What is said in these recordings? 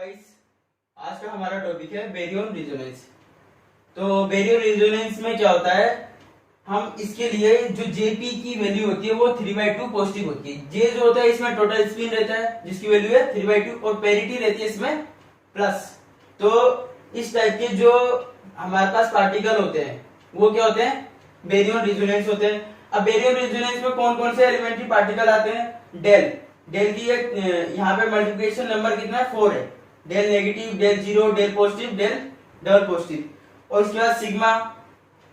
Guys, आज का हमारा टॉपिक है बेरियन रेजोनेंस। तो बेरियन रेजोनेंस में क्या होता है, हम इसके लिए जो जेपी की वैल्यू होती है वो 3/2 पॉजिटिव होती है। जे जो होता है इसमें टोटल स्पिन रहता है जिसकी वैल्यू है 3/2 और पेरिटी रहती है इसमें प्लस। तो इस टाइप के जो हमारे पास पार्टिकल होते हैं वो क्या होते हैं, बेरियन रेजोनेंस होते हैं। अब बेरियन रेजोनेंस में कौन कौन से एलिमेंट्री पार्टिकल आते हैं, डेल की एक यहाँ पे मल्टीप्लिकेशन नंबर कितना है 4 है, del negative, del zero, del positive, del double positive. और उसके बाद सिग्मा,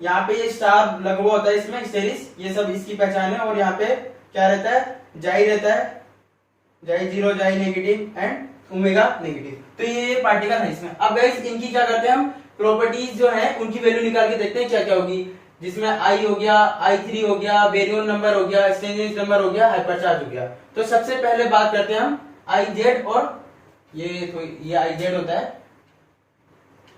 यहाँ पे ये स्टार लगा हुआ होता है इसमें स्टेरिस, ये सब इसकी पहचान है। और यहाँ पे क्या रहता है, जाई रहता है, जाई जीरो, जाई नेगेटिव एंड ओमेगा नेगेटिव। तो ये पार्टिकल है इसमें। अब गाइस इनकी क्या करते हैं, हम प्रॉपर्टीज जो है उनकी वैल्यू निकाल के देखते हैं क्या क्या होगी, जिसमें आई हो गया, I3 हो गया, बेरियन नंबर हो गया, स्ट्रेंजेस नंबर हो गया, हाइपरचार्ज हो गया। तो सबसे पहले बात करते हैं हम IZ, और ये IZ होता है,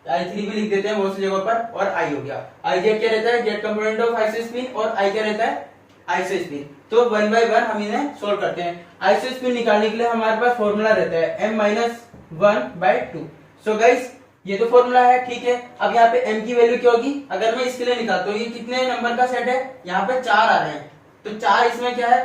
I3 भी लिख देते हैं बहुत सी जगहों पर, और I हो गया। IZ क्या रहता है, Z component of iso spin, और I क्या रहता है, आइसो स्पिन। तो 1 बाय 1 हम इन्हें सोल्व करते हैं। आइसो स्पिन निकालने के लिए हमारे पास फॉर्मूला रहता है m-1/2। सो गाइस ये तो फॉर्मूला है, ठीक है। अब यहाँ पे m की वैल्यू क्या होगी, अगर मैं इसके लिए निकालता हूँ, ये कितने नंबर का सेट है, यहाँ पे 4 आ रहे हैं। तो 4 इसमें क्या है,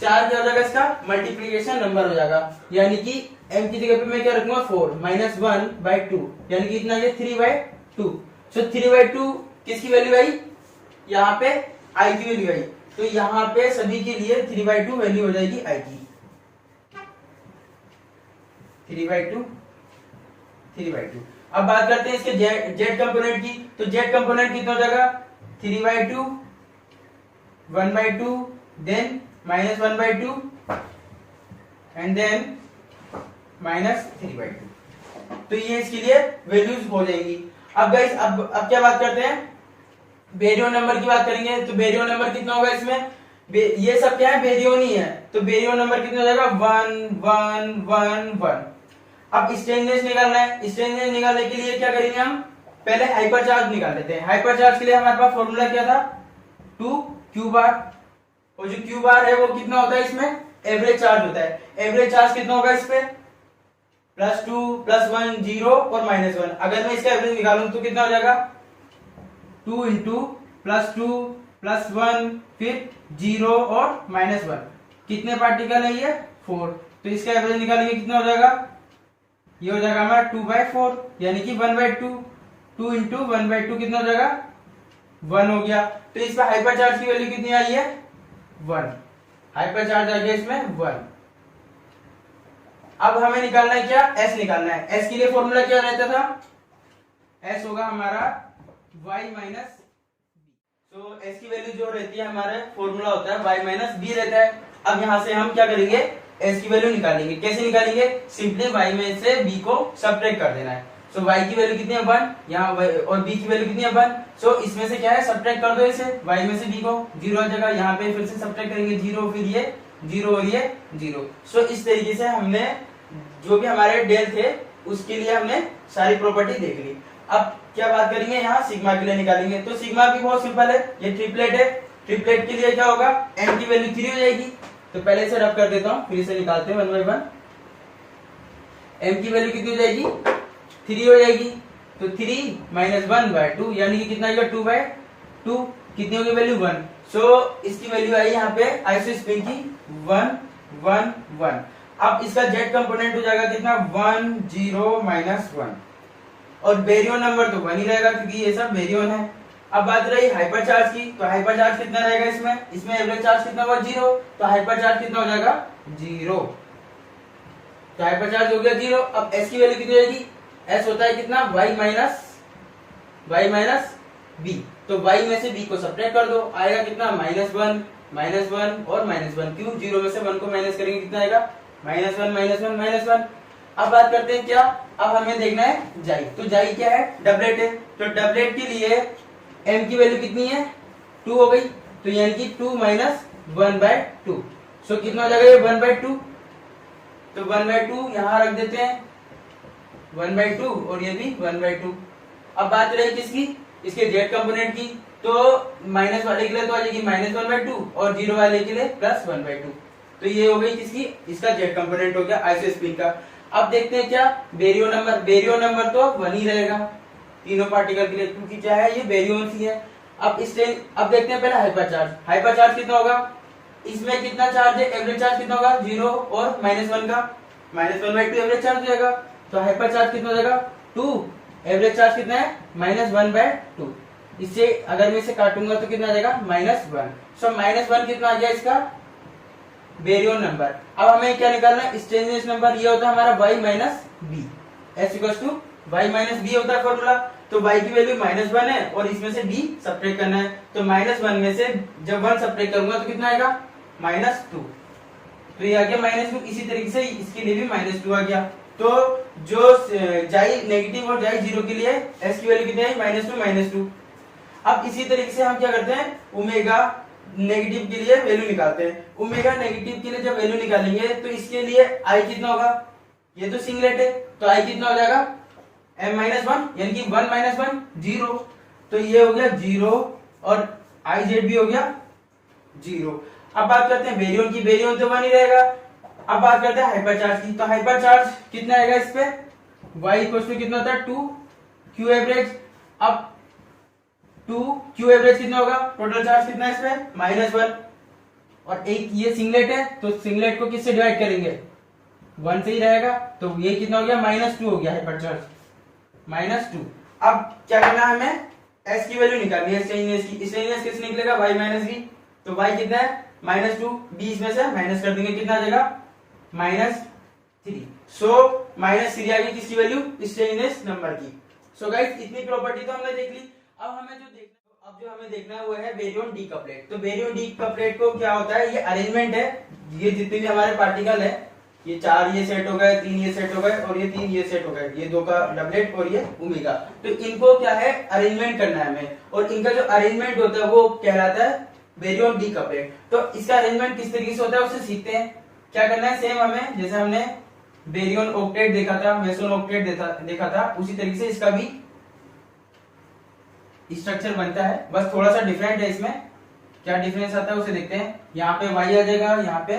4 क्या हो जाएगा, इसका मल्टीप्लीकेशन नंबर हो जाएगा। यानी कि m की जगह पे मैं क्या रखूंगा 4 -1/2, यानी कि इतना ये 3/2। सो 3/2 किसकी वैल्यू आई, यहाँ पे I की वैल्यू आई। तो यहाँ पे सभी के लिए 3/2 वैल्यू हो जाएगी I की, 3/2। अब बात करते हैं इसके जेड कंपोनेंट की। तो जेड कंपोनेंट कितना हो जाएगा, 3/2, 1/2, देन -1/2 एंड देन -3/2। तो ये इसके लिए वैल्यूज हो जाएंगी। अब गाइस अब क्या बात करते हैं, बेरियन नंबर की बात करेंगे। तो बेरियन नंबर कितना होगा इसमें, ये सब क्या है, बेरियन ही है। तो बेरियन नंबर कितना हो जाएगा, 1 1 1 1। अब स्ट्रेंजेस निकालना है। स्ट्रेंजेस निकालने के लिए क्या करेंगे, हम पहले हाइपरचार्ज निकाल लेते हैं। हाइपरचार्ज के लिए हमारे पास फॉर्मूला क्या था, 2q बार। और जो q बार है वो कितना होता है, इसमें एवरेज चार्ज होता है। एवरेज चार्ज कितना होगा इस पे, +2 +1 0 और -1। अगर मैं इसका एवरेज निकालूं तो कितना हो जाएगा, 2 × +2 +1 फिर 0 और -1। कितने पार्टिकल है ये, 4। तो इसका एवरेज निकालेंगे कितना हो जाएगा, ये हो जाएगा हमारा 2/4, यानी कि 1/2। 2 × 1/2 कितना हो जाएगा, 1 हो गया। तो इस पर हाइपरचार्ज की वैल्यू कितनी आई है, 1। हाइपरचार्ज आ गया इसमें 1। अब हमें निकालना है क्या, S निकालना है। S के लिए फॉर्मूला क्या रहता था, S होगा हमारा y - b। तो S की वैल्यू जो रहती है, हमारे फॉर्मूला होता है y - b रहता है। अब यहां से हम क्या करेंगे, S की वैल्यू निकालेंगे। कैसे निकालेंगे, सिंपली y में से b को सब्ट्रैक्ट कर देना है। सो y की वैल्यू कितनी है, 1, यहाँ और b की वैल्यू कितनी है, 1। सो इसमें से क्या है, सब्ट्रैक्ट कर दो इसे, y में से b को, 0 आ जाएगा। यहाँ पे फिर से सब्ट्रैक्ट करेंगे, 0, फिर ये 0 और ये 0। सो इस तरीके से हमने जो भी हमारे डेल थे उसके लिए हमने सारी प्रॉपर्टी देख ली। अब क्या बात करेंगे, यहाँ सिग्मा के लिए निकालेंगे। तो सिग्मा भी बहुत सिंपल है, ये ट्रिपलेट है। ट्रिपलेट के लिए क्या होगा, m की वैल्यू 3 हो जाएगी। तो पहले से रब कर देता हूं, फिर से निकालते हैं 1 बाय 1। m की वैल्यू कितनी हो जाएगी, 3 हो जाएगी। तो 3 -1/2 यानी कि कितना आएगा, 2/2। कितनी होगी वैल्यू, 1। सो इसकी वैल्यू आई यहाँ पे आइसो स्पिन की 1 1 1। अब इसका जेड कंपोनेंट हो जाएगा कितना, 1 0 -1। और बेरियन नंबर तो 1 ही रहेगा क्योंकि ये सब बेरियन है। अब बात रही हाइपरचार्ज की। तो हाइपरचार्ज कितना रहेगा इसमें एवरेज चार्ज कितना होगा, 0। तो हाइपरचार्ज कितना हो जाएगा, 0। तो हाइपरचार्ज हो गया 0। अब S की वैल्यू कितनी रहेगी, S होता है कितना, y - b। तो y में से b को सब्ट्रैक्ट कर दो, आएगा कितना, -1 -1 और -1। क्यों, 0 में से 1 को माइनस करेंगे कितना आएगा, -1 -1। अब बात करते हैं क्या, अब हमें देखना है जाई। तो जाई क्या है, डबलेट है। तो डबलेट के लिए m की वैल्यू कितनी है, 2 हो गई। तो यानी कि 2 - 1/2। सो कितना हो जाएगा, ये 1/2। तो 1/2 यहां रख देते हैं, 1/2 और ये भी 1/2। अब बात रही किसकी, इसके जेड कंपोनेंट की। तो माइनस वाले के लिए तो आ जाएगी -1/2 और 0 वाले के लिए +1/2। तो ये हो गई किसकी, इसका जेड कंपोनेंट हो गया आइसो स्पिन का। अब देखते हैं क्या बेरियो नंबर तो 1 ही रहेगा तीनों पार्टिकल के लिए, क्योंकि क्या है ये बेरियोन्स ही है। अब देखते हैं पहले हाइपर चार्ज कितना होगा, इसमें कितना चार्ज है, एवरेज चार्ज कितना होगा 0 और -1 का, -1/2 एवरेज चार्ज हो जाएगा। तो हाइपर चार्ज कितना हो जाएगा 2, एवरेज चार्ज कितना है -1/2। इससे अगर मैं इसे काटूंगा तो कितना आ जाएगा -1। सो -1 कितना आ गया इसका बेरियन नंबर। अब हमें क्या निकालना है, स्ट्रेनजेस नंबर, ये होता है हमारा y - b, s = y - b होता है फॉर्मूला। तो y की वैल्यू -1 है और इसमें से b सब्ट्रैक्ट करना है। तो -1 में से जब 1 सब्ट्रैक्ट करूंगा तो कितना आएगा -2। तो ये आ गया -2। इसी तरीके से इसके लिए भी -2 आ गया। तो जो जाई नेगेटिव और जाई 0 के लिए s की वैल्यू कितनी है -2। अब इसी तरीके से हम क्या करते हैं, ओमेगा नेगेटिव के लिए वैल्यू निकालते हैं। ओमेगा नेगेटिव के लिए जब वैल्यू निकालेंगे तो इसके लिए i कितना होगा, ये तो सिंगलेट है तो i कितना हो जाएगा m-1, यानी कि 1 - 1 0। तो ये हो गया 0 और iz भी हो गया 0। अब बात करते हैं बेरियन की, बेरियन तो 1 ही रहेगा। अब बात करते हैं हाइपर चार्ज की, तो हाइपर चार्ज कितना आएगा इस पे, y = कितना होता है 2 q एवरेज। अब 2 q एवरेज कितना होगा, टोटल चार्ज कितना है इस पे -1, और एक ये सिंगलेट है तो सिंगलेट को किससे डिवाइड करेंगे 1 से ही रहेगा। तो ये कितना हो गया -2 हो गया हाइपर चार्ज -2। अब क्या करना है हमें, s की वैल्यू निकालनी है स्ट्रेनजेस की। स्ट्रेनजेस किससे निकलेगा y - b। तो y कितना है -2, b इसमें से माइनस कर देंगे, कितना आ जाएगा -3। सो -3 आ गई किसकी वैल्यू, स्ट्रेनजेस नंबर की। सो गाइस इतनी प्रॉपर्टी तो हमने देख ली। अब हमें देखना है वो है बेरियन डीकपलेट। तो बेरियन डीकपलेट को क्या होता है, ये अरेंजमेंट है, ये जितने भी हमारे पार्टिकल है, ये 4 ये सेट हो गए, 3 ये सेट हो गए और ये 3 ये सेट हो गए, ये 2 का डबलेट और ये ओमेगा। तो इनको क्या है अरेंजमेंट करना है हमें, और इनका जो अरेंजमेंट होता है वो कहलाता है बेरियन डीकपलेट। तो इसका अरेंजमेंट किस तरीके से होता है उसे सीखते हैं। क्या करना है, सेम हमें जैसे हमने बेरियन ऑक्टेट देखा था, मेसोन ऑक्टेट देखा था, उसी तरीके से इसका भी स्ट्रक्चर बनता है, बस थोड़ा सा डिफरेंट है। इसमें क्या डिफरेंस आता है उसे देखते हैं। यहाँ पे y आ जाएगा, यहाँ पे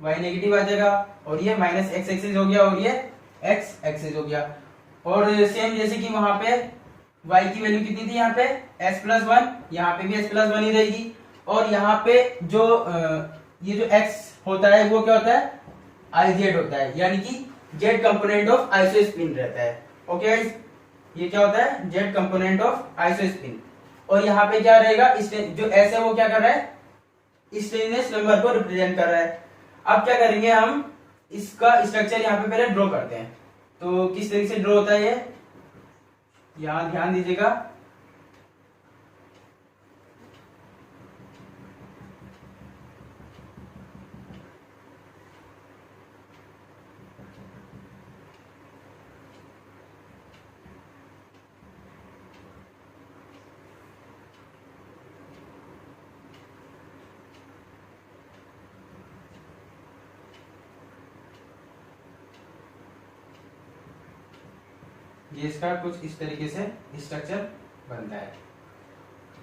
y नेगेटिव आ जाएगा, और ये -x एक्सिस हो गया और ये x एक्सिस हो गया। और सेम जैसे कि वहां पे y की वैल्यू कितनी थी, यहाँ पे s+1, यहाँ पे भी s+1 ही रहेगी। और यहाँ पे जो ये जो x होता है वो क्या होता है iz होता है, यानी कि z कंपोनेंट ऑफ आइसोस्पिन रहता है। ओके गाइस, ये क्या होता है z कंपोनेंट ऑफ आइसोस्पिन। और यहाँ पे क्या रहेगा, जो s है वो क्या कर रहा है, स्ट्रेनजेस नंबर को रिप्रेजेंट कर रहा है। अब क्या करेंगे, हम इसका स्ट्रक्चर यहाँ पे पहले ड्रॉ करते हैं। तो किस तरीके से ड्रॉ होता है ये, यहाँ ध्यान दीजिएगा। ये इसका कुछ इस तरीके से स्ट्रक्चर बनता है।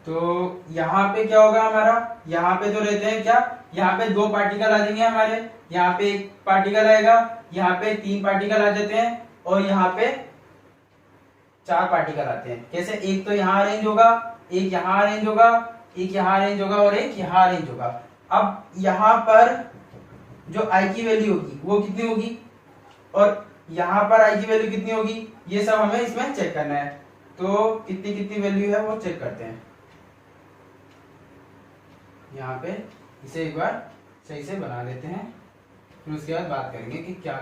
तो यहाँ पे क्या होगा हमारा, यहाँ पे तो रहते हैं क्या, यहाँ पे 2 पार्टिकल आ जाएंगे हमारे, यहाँ पे 1 पार्टिकल आएगा, यहाँ पे 3 पार्टिकल आ जाते हैं, और यहाँ पे 4 पार्टिकल आते हैं। कैसे, एक तो यहाँ अरेंज होगा, एक यहाँ अरेंज होगा, एक यहाँ अरेंज होगा और एक यहाँ अरेंज होगा। अब यहाँ पर जो आई की वैल्यू होगी वो कितनी होगी, और यहाँ पर आई की वैल्यू कितनी होगी, ये सब हमें इसमें चेक करना है। तो कितनी कितनी वैल्यू है वो चेक करते हैं। यहाँ पे इसे एक बार सही से बना लेते हैं, फिर उसके बाद बात करेंगे कि क्या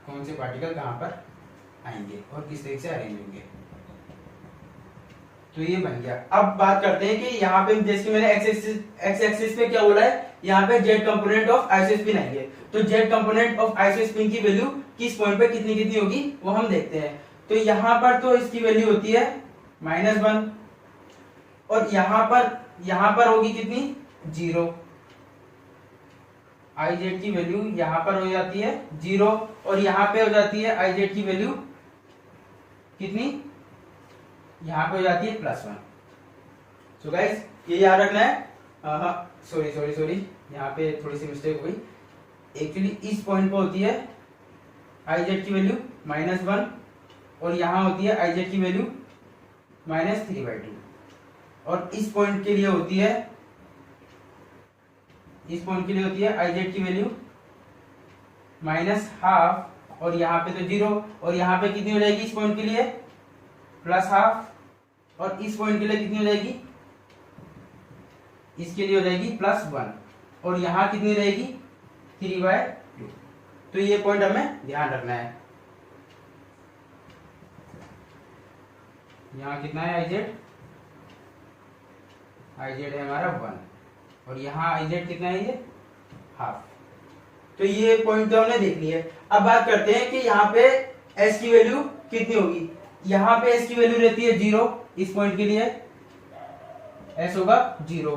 कौन से पार्टिकल कहाँ पर आएंगे और किस तरीके से अरेंज होंगे। तो ये बन गया। अब बात करते हैं कि यहाँ पे जैसे मैंने एक्स एक्सिस पे क्या बोला है, यहाँ पे जेड कंपोनेंट ऑफ आइसोस्पिन आएंगे। तो जेड कंपोनेंट ऑफ आइसोस्पिन की वैल्यू किस पॉइंट पे कितनी कितनी होगी वो हम देखते हैं। तो यहाँ पर तो इसकी वैल्यू होती है -1, और यहाँ पर होगी कितनी 0। आई जेड की वैल्यू यहाँ पर हो जाती है 0, और यहाँ पे हो जाती है आई जेड की वैल्यू कितनी, यहाँ पे हो जाती है +1। सो गाइस ये याद रखना है। सॉरी यहाँ पे थोड़ी सी मिस्टेक हो गई। एक्चुअली इस पॉइंट पे होती है आई जेड की वैल्यू -1 और यहाँ होती है आई जेड की वैल्यू -3/2 और इस पॉइंट के लिए होती है आई जेड की वैल्यू -12 और यहाँ पे तो 0 और यहाँ पे कितनी हो जाएगी इस पॉइंट के लिए +12 और इस पॉइंट के लिए कितनी हो जाएगी, इसके लिए हो जाएगी +1 और यहाँ कितनी रहेगी 3/2। तो ये पॉइंट हमें ध्यान रखना है। यहाँ कितना है आई जेड है हमारा 1 और यहाँ आई जेड कितना है ये ½ तो ये पॉइंट तो हमने देख लिया है। अब बात करते हैं कि यहाँ पे s की वैल्यू कितनी होगी। यहाँ पे s की वैल्यू रहती है 0 इस पॉइंट के लिए s होगा 0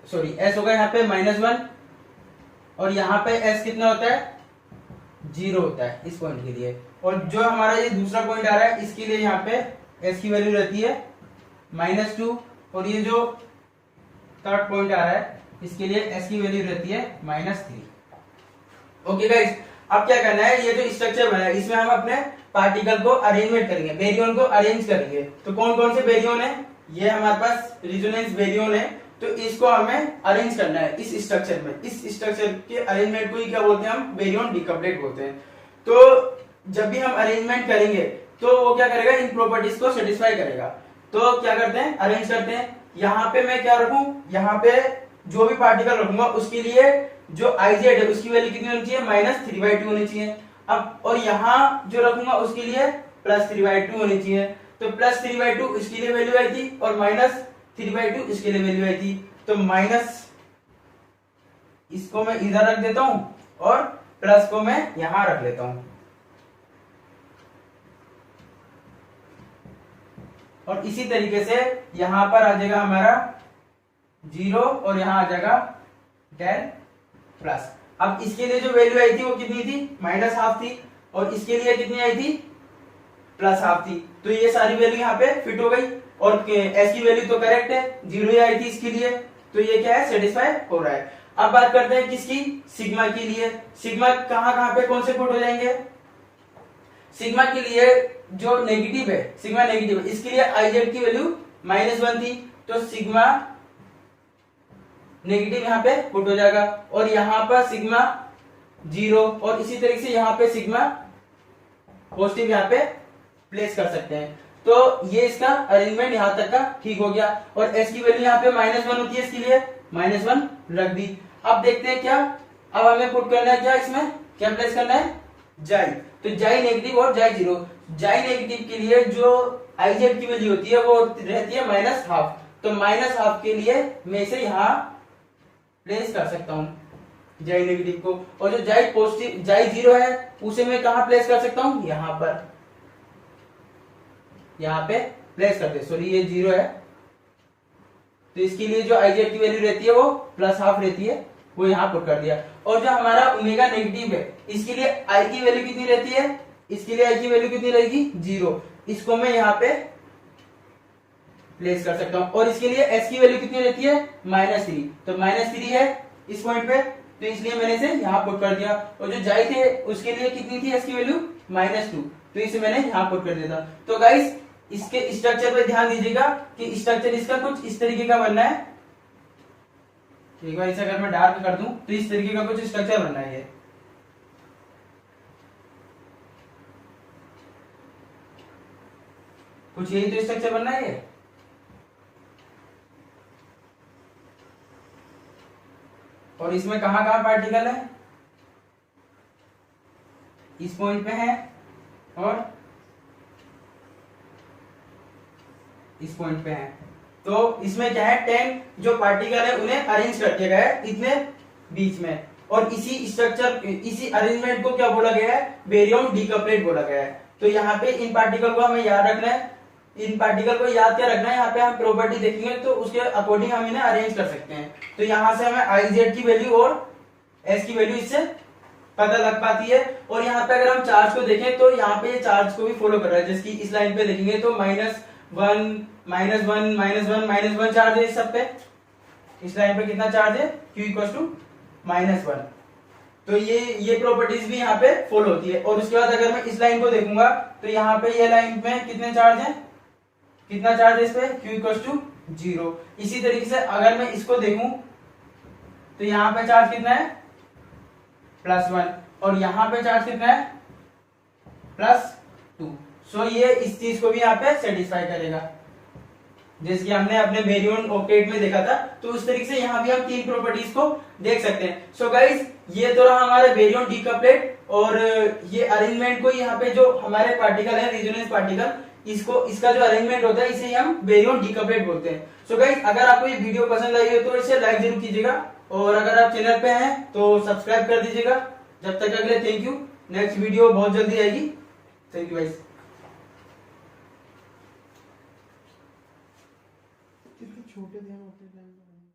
सॉरी s होगा यहाँ पे -1 और यहाँ पे s कितना होता है 0 होता है इस पॉइंट के लिए। और जो हमारा ये दूसरा पॉइंट आ रहा है इसके लिए यहाँ पे s की वैल्यू रहती है -2 और ये जो थर्ड पॉइंट आ रहा है इसके लिए s की वैल्यू रहती है -3। ओके गाइस, अब क्या करना है, ये जो स्ट्रक्चर बना है इसमें हम अपने पार्टिकल को अरेंजमेंट करेंगे, बेरियन को अरेंज करेंगे। तो कौन कौन से बेरियन है, ये हमारे पास रेजोनेंस बेरियन है, तो इसको हमें अरेंज करना है इस स्ट्रक्चर में। इस स्ट्रक्चर के अरेंजमेंट को ही क्या बोलते हैं हम, बेरियन डिकपलेट बोलते हैं। तो जब भी हम अरेंजमेंट करेंगे तो वो क्या करेगा, इन प्रॉपर्टीज को सेटिस्फाई करेगा। तो क्या करते हैं, अरेंज करते हैं। यहाँ पे मैं क्या रखूं, यहाँ पे जो भी पार्टिकल रखूंगा उसके लिए जो आई जेड है उसकी वैल्यू कितनी होनी चाहिए, -3/2 होनी चाहिए। अब और यहाँ जो रखूंगा उसके लिए +3/2 होनी चाहिए। तो +3/2 इसके लिए वैल्यू आई थी और -3/2 इसके लिए वैल्यू आई थी। तो माइनस इसको मैं इधर रख देता हूं और प्लस को मैं यहां रख लेता हूं। और इसी तरीके से यहां पर आ जाएगा हमारा 0 और यहां आ जाएगा डेल प्लस। अब इसके लिए जो वैल्यू आई थी वो कितनी थी, -12 थी और इसके लिए कितनी आई थी, +12 थी। तो ये सारी वैल्यू यहाँ पे फिट हो गई और s की वैल्यू तो करेक्ट है, 0 ही आई थी इसके लिए। तो ये क्या है, सेटिस्फाई हो रहा है। अब बात करते हैं किसकी, सिग्मा के लिए। सिग्मा कहां पे कौन से पुट हो जाएंगे, सिग्मा के लिए जो नेगेटिव है, सिग्मा नेगेटिव है, इसके लिए आई जेड की वैल्यू -1 थी। तो सिग्मा नेगेटिव यहाँ पे पुट हो जाएगा और यहाँ पर सिग्मा 0 और इसी तरीके से यहाँ पे सिग्मा पॉजिटिव यहाँ पे प्लेस कर सकते हैं। तो ये इसका अरेंजमेंट यहाँ तक का ठीक हो गया। और s की वैल्यू यहाँ पे -1 होती है, इसके लिए -1 रख दी। अब देखते हैं क्या, अब हमें पुट करना है क्या, इसमें क्या प्लेस करना है, जाई। तो जाई नेगेटिव और जाई 0। जाई नेगेटिव के लिए जो आई जेड की वैल्यू होती है वो रहती है -12। तो -12 के लिए मैं इसे यहाँ प्लेस कर सकता हूं जाई नेगेटिव को। और जो जाई पॉजिटिव जाई 0 है उसे मैं कहां प्लेस कर सकता हूं, यहां पर, यहां पे प्लेस कर दे। सॉरी ये 0 है तो इसके लिए जो आई जेड की वैल्यू रहती है वो +12 रहती है, वो यहां पुट कर दिया। और जो हमारा ओमेगा नेगेटिव है इसके लिए आई की वैल्यू कितनी रहती है, इसके लिए आई की वैल्यू कितनी रहेगी, 0। इसको मैं यहाँ पे प्लेस कर सकता हूं। और इसके लिए s की वैल्यू कितनी रहती है, -3। तो -3 है इस पॉइंट पे, तो इसलिए मैंने इसे यहाँ पुट कर दिया। और जो जाई थे उसके लिए कितनी थी s की वैल्यू, -2। तो इसे मैंने यहाँ पुट कर दिया। तो गाइस इसके स्ट्रक्चर पे ध्यान दीजिएगा कि स्ट्रक्चर इसका कुछ इस तरीके का बनना है। एक बार इसे अगर मैं डार्क कर दूं तो इस तरीके का कुछ स्ट्रक्चर बनना है। ये कुछ यही तो स्ट्रक्चर बनना है ये। और इसमें कहां कहां पार्टिकल है, इस पॉइंट पे है और इस पॉइंट पे है। तो इसमें क्या है, 10 जो पार्टिकल है उन्हें अरेंज कर दिया गया है इतने बीच में। और इसी स्ट्रक्चर, इसी अरेंजमेंट को क्या बोला गया है, बेरियम डिकपलेट बोला गया है। तो यहाँ पे इन पार्टिकल को हमें याद रखना है, इन पार्टिकल को याद क्या रखना है, यहाँ पे हम प्रॉपर्टी देखेंगे तो उसके अकॉर्डिंग हम इन्हें अरेंज कर सकते हैं। तो यहाँ से हमें आई जेड की वैल्यू और s की वैल्यू इससे पता लग पाती है। और यहाँ पे अगर हम चार्ज को देखें तो यहाँ पे ये चार्ज को भी फॉलो कर रहा है, जैसे इस लाइन पे देखेंगे तो -1 -1 चार्ज है इस सब पे। इस लाइन पे कितना चार्ज है, q = -1। तो ये प्रॉपर्टीज भी यहाँ पे फॉलो होती है। और उसके बाद अगर मैं इस लाइन को देखूंगा तो यहाँ पे ये लाइन में कितने चार्ज हैं, कितना चार्ज है इस पे, Q इक्वल टू 0। इसी तरीके से अगर मैं इसको देखूं तो यहाँ पे चार्ज कितना है, +1, और यहाँ पे चार्ज कितना है, +2। सो ये इस चीज को भी यहाँ पे सेटिस्फाई करेगा, जैसे कि हमने अपने बेरियन ऑक्टेट में देखा था। तो उस तरीके से यहाँ भी हम 3 प्रॉपर्टीज को देख सकते हैं। सो गाइस, ये तो रहा हमारे बेरियन डीकपलेट, और ये अरेंजमेंट को यहाँ पे जो हमारे पार्टिकल है रेजोनेंस पार्टिकल, इसका जो अरेंजमेंट होता है इसे हम बेरियन डीकपलेट बोलते हैं। सो गाइस, अगर आपको ये वीडियो पसंद आई हो तो इसे लाइक जरूर कीजिएगा, और अगर आप चैनल पे हैं तो सब्सक्राइब कर दीजिएगा। जब तक अगले थैंक यू, नेक्स्ट वीडियो बहुत जल्दी आएगी। Thank you guys. छोटे ध्यान होते हैं।